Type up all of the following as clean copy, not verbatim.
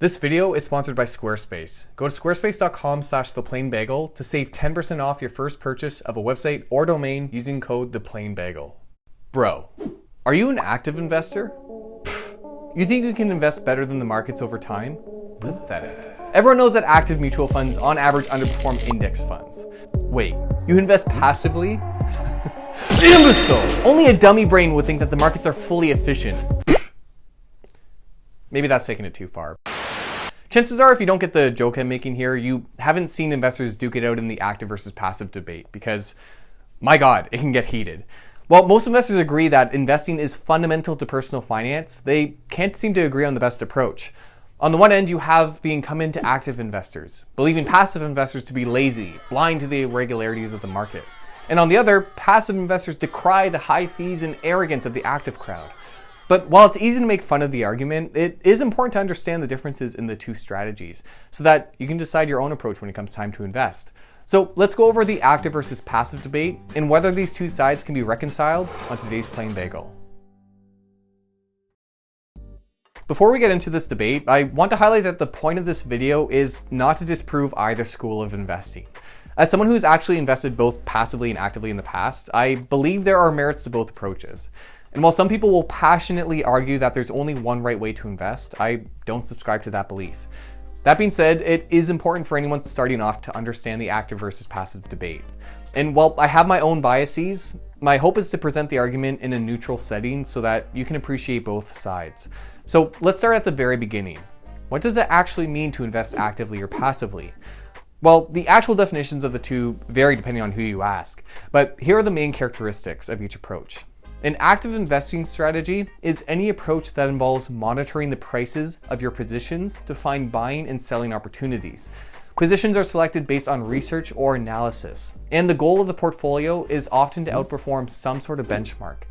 This video is sponsored by Squarespace. Go to squarespace.com/ThePlainBagel to save 10% off your first purchase of a website or domain using code ThePlainBagel. Bro, are you an active investor? You think you can invest better than the markets over time? Pathetic. Everyone knows that active mutual funds on average underperform index funds. Wait, you invest passively? Imbecile! Only a dummy brain would think that the markets are fully efficient. Maybe that's taking it too far. Chances are, if you don't get the joke I'm making here, you haven't seen investors duke it out in the active versus passive debate because, my God, it can get heated. While most investors agree that investing is fundamental to personal finance, they can't seem to agree on the best approach. On the one end, you have the incumbent active investors, believing passive investors to be lazy, blind to the irregularities of the market. And on the other, passive investors decry the high fees and arrogance of the active crowd. But while it's easy to make fun of the argument, it is important to understand the differences in the two strategies so that you can decide your own approach when it comes time to invest. So let's go over the active versus passive debate and whether these two sides can be reconciled on today's Plain Bagel. Before we get into this debate, I want to highlight that the point of this video is not to disprove either school of investing. As someone who's actually invested both passively and actively in the past, I believe there are merits to both approaches. And while some people will passionately argue that there's only one right way to invest, I don't subscribe to that belief. That being said, it is important for anyone starting off to understand the active versus passive debate. And while I have my own biases, my hope is to present the argument in a neutral setting so that you can appreciate both sides. So let's start at the very beginning. What does it actually mean to invest actively or passively? Well, the actual definitions of the two vary depending on who you ask, but here are the main characteristics of each approach. An active investing strategy is any approach that involves monitoring the prices of your positions to find buying and selling opportunities. Positions are selected based on research or analysis, and the goal of the portfolio is often to outperform some sort of benchmark.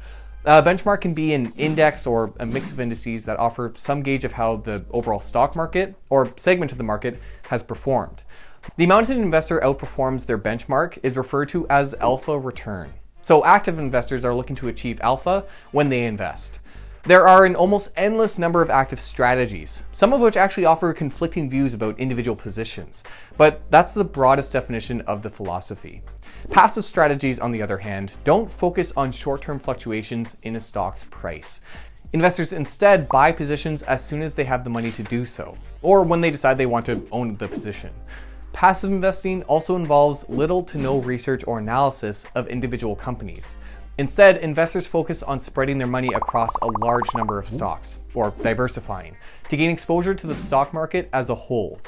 A benchmark can be an index or a mix of indices that offer some gauge of how the overall stock market or segment of the market has performed. The amount an investor outperforms their benchmark is referred to as alpha return. So active investors are looking to achieve alpha when they invest. There are an almost endless number of active strategies, some of which actually offer conflicting views about individual positions, but that's the broadest definition of the philosophy. Passive strategies, on the other hand, don't focus on short-term fluctuations in a stock's price. Investors instead buy positions as soon as they have the money to do so, or when they decide they want to own the position. Passive investing also involves little to no research or analysis of individual companies. Instead, investors focus on spreading their money across a large number of stocks, or diversifying, to gain exposure to the stock market as a whole.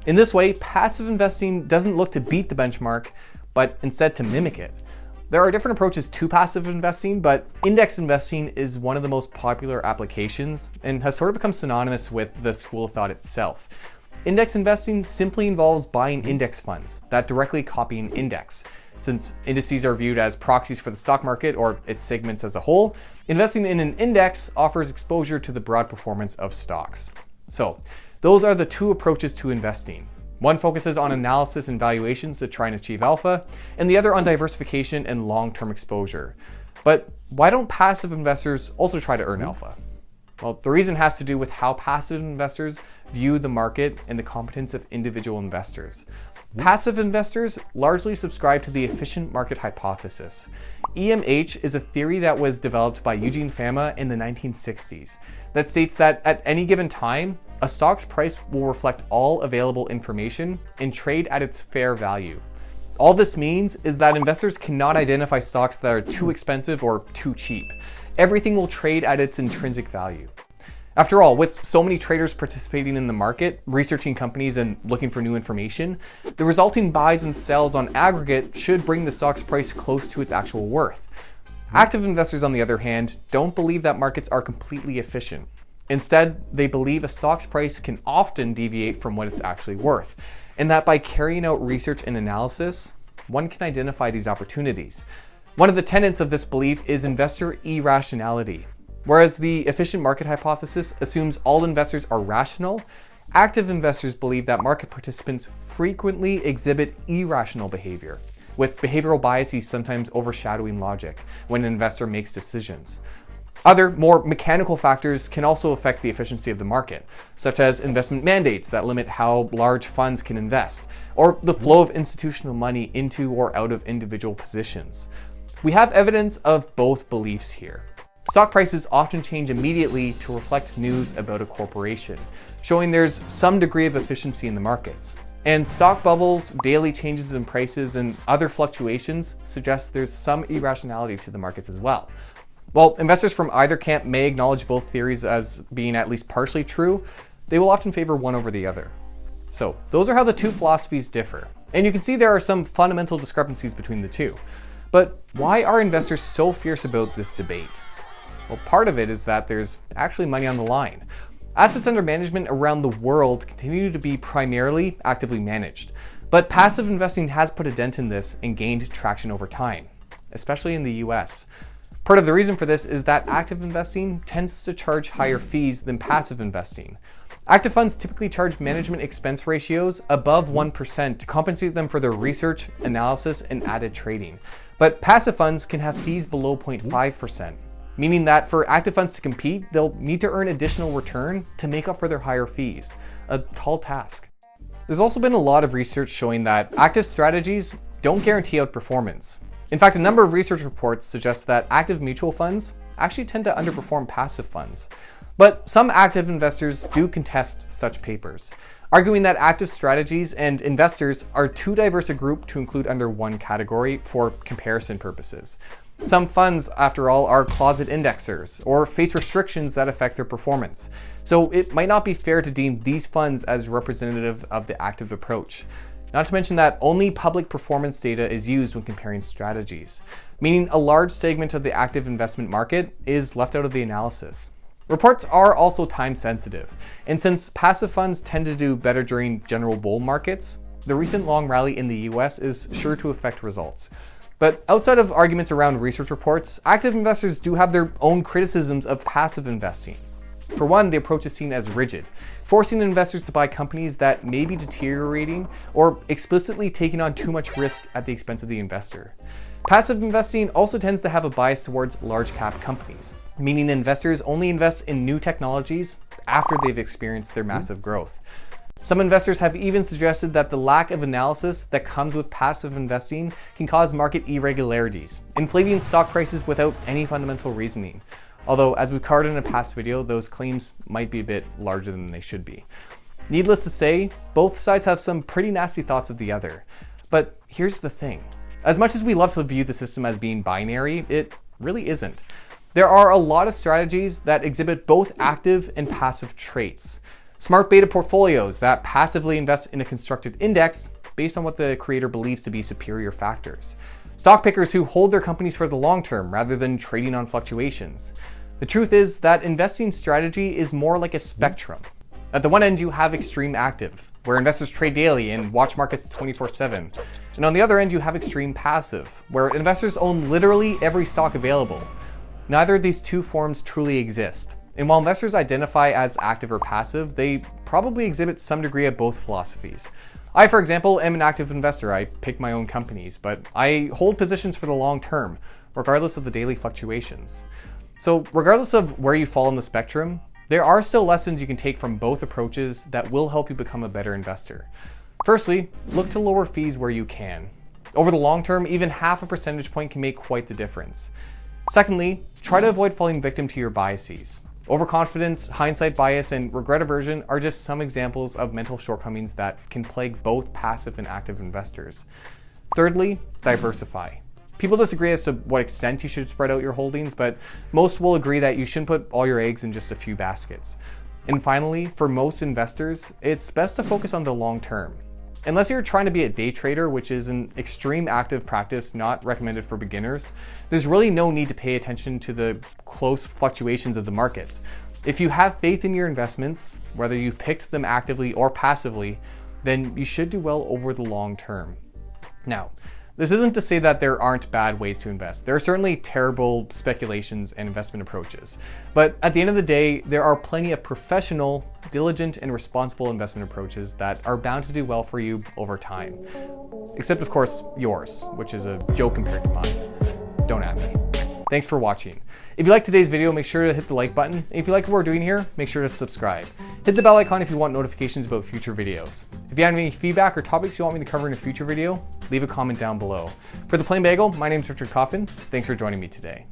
In this way, passive investing doesn't look to beat the benchmark, but instead to mimic it. There are different approaches to passive investing, but index investing is one of the most popular applications and has sort of become synonymous with the school of thought itself. Index investing simply involves buying index funds that directly copy an index. Since indices are viewed as proxies for the stock market or its segments as a whole, investing in an index offers exposure to the broad performance of stocks. So, those are the two approaches to investing. One focuses on analysis and valuations to try and achieve alpha, and the other on diversification and long-term exposure. But why don't passive investors also try to earn alpha? Well, the reason has to do with how passive investors view the market and the competence of individual investors. Passive investors largely subscribe to the efficient market hypothesis. EMH is a theory that was developed by Eugene Fama in the 1960s that states that at any given time, a stock's price will reflect all available information and trade at its fair value. All this means is that investors cannot identify stocks that are too expensive or too cheap. Everything will trade at its intrinsic value. After all, with so many traders participating in the market, researching companies and looking for new information, the resulting buys and sells on aggregate should bring the stock's price close to its actual worth. Active investors, on the other hand, don't believe that markets are completely efficient. Instead, they believe a stock's price can often deviate from what it's actually worth, and that by carrying out research and analysis, one can identify these opportunities. One of the tenets of this belief is investor irrationality. Whereas the efficient market hypothesis assumes all investors are rational, active investors believe that market participants frequently exhibit irrational behavior, with behavioral biases sometimes overshadowing logic when an investor makes decisions. Other, more mechanical factors can also affect the efficiency of the market, such as investment mandates that limit how large funds can invest, or the flow of institutional money into or out of individual positions. We have evidence of both beliefs here. Stock prices often change immediately to reflect news about a corporation, showing there's some degree of efficiency in the markets. And stock bubbles, daily changes in prices, and other fluctuations suggest there's some irrationality to the markets as well. While investors from either camp may acknowledge both theories as being at least partially true, they will often favor one over the other. So those are how the two philosophies differ. And you can see there are some fundamental discrepancies between the two. But why are investors so fierce about this debate? Well, part of it is that there's actually money on the line. Assets under management around the world continue to be primarily actively managed, but passive investing has put a dent in this and gained traction over time, especially in the US. Part of the reason for this is that active investing tends to charge higher fees than passive investing. Active funds typically charge management expense ratios above 1% to compensate them for their research, analysis, and added trading. But passive funds can have fees below 0.5%, meaning that for active funds to compete, they'll need to earn additional return to make up for their higher fees. A tall task. There's also been a lot of research showing that active strategies don't guarantee outperformance. In fact, a number of research reports suggest that active mutual funds actually tend to underperform passive funds. But some active investors do contest such papers, arguing that active strategies and investors are too diverse a group to include under one category for comparison purposes. Some funds, after all, are closet indexers or face restrictions that affect their performance. So it might not be fair to deem these funds as representative of the active approach. Not to mention that only public performance data is used when comparing strategies, meaning a large segment of the active investment market is left out of the analysis. Reports are also time sensitive, and since passive funds tend to do better during general bull markets, the recent long rally in the US is sure to affect results. But outside of arguments around research reports, active investors do have their own criticisms of passive investing. For one, the approach is seen as rigid, forcing investors to buy companies that may be deteriorating or explicitly taking on too much risk at the expense of the investor. Passive investing also tends to have a bias towards large cap companies, meaning investors only invest in new technologies after they've experienced their massive growth. Some investors have even suggested that the lack of analysis that comes with passive investing can cause market irregularities, inflating stock prices without any fundamental reasoning. Although, as we've covered in a past video, those claims might be a bit larger than they should be. Needless to say, both sides have some pretty nasty thoughts of the other. But here's the thing. As much as we love to view the system as being binary, it really isn't. There are a lot of strategies that exhibit both active and passive traits. Smart beta portfolios that passively invest in a constructed index based on what the creator believes to be superior factors. Stock pickers who hold their companies for the long term rather than trading on fluctuations. The truth is that investing strategy is more like a spectrum. At the one end, you have extreme active, where investors trade daily and watch markets 24/7. And on the other end, you have extreme passive, where investors own literally every stock available. Neither of these two forms truly exist. And while investors identify as active or passive, they probably exhibit some degree of both philosophies. I, for example, am an active investor. I pick my own companies, but I hold positions for the long term, regardless of the daily fluctuations. So regardless of where you fall on the spectrum, there are still lessons you can take from both approaches that will help you become a better investor. Firstly, look to lower fees where you can. Over the long term, even half a percentage point can make quite the difference. Secondly, try to avoid falling victim to your biases. Overconfidence, hindsight bias, and regret aversion are just some examples of mental shortcomings that can plague both passive and active investors. Thirdly, diversify. People disagree as to what extent you should spread out your holdings, but most will agree that you shouldn't put all your eggs in just a few baskets. And finally, for most investors, it's best to focus on the long term. Unless you're trying to be a day trader, which is an extreme active practice not recommended for beginners, there's really no need to pay attention to the close fluctuations of the markets. If you have faith in your investments, whether you picked them actively or passively, then you should do well over the long term. Now, this isn't to say that there aren't bad ways to invest. There are certainly terrible speculations and investment approaches. But at the end of the day, there are plenty of professional, diligent, and responsible investment approaches that are bound to do well for you over time. Except, of course, yours, which is a joke compared to mine. Don't at me. Thanks for watching. If you liked today's video, make sure to hit the like button. If you like what we're doing here, make sure to subscribe. Hit the bell icon if you want notifications about future videos. If you have any feedback or topics you want me to cover in a future video, leave a comment down below. For The Plain Bagel, my name is Richard Coffin. Thanks for joining me today.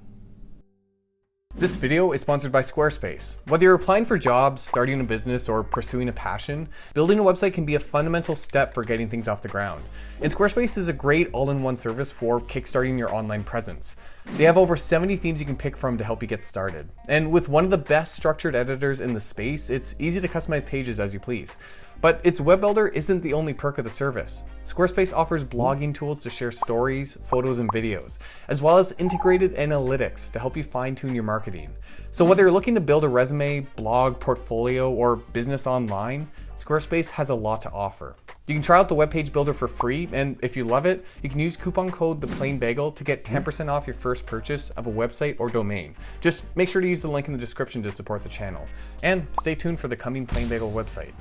This video is sponsored by Squarespace. Whether you're applying for jobs, starting a business, or pursuing a passion, building a website can be a fundamental step for getting things off the ground. And Squarespace is a great all-in-one service for kickstarting your online presence. They have over 70 themes you can pick from to help you get started. And with one of the best structured editors in the space, it's easy to customize pages as you please. But its web builder isn't the only perk of the service. Squarespace offers blogging tools to share stories, photos, and videos, as well as integrated analytics to help you fine-tune your marketing. So whether you're looking to build a resume, blog, portfolio, or business online, Squarespace has a lot to offer. You can try out the web page builder for free, and if you love it, you can use coupon code THEPLAINBAGEL to get 10% off your first purchase of a website or domain. Just make sure to use the link in the description to support the channel. And stay tuned for the coming Plain Bagel website.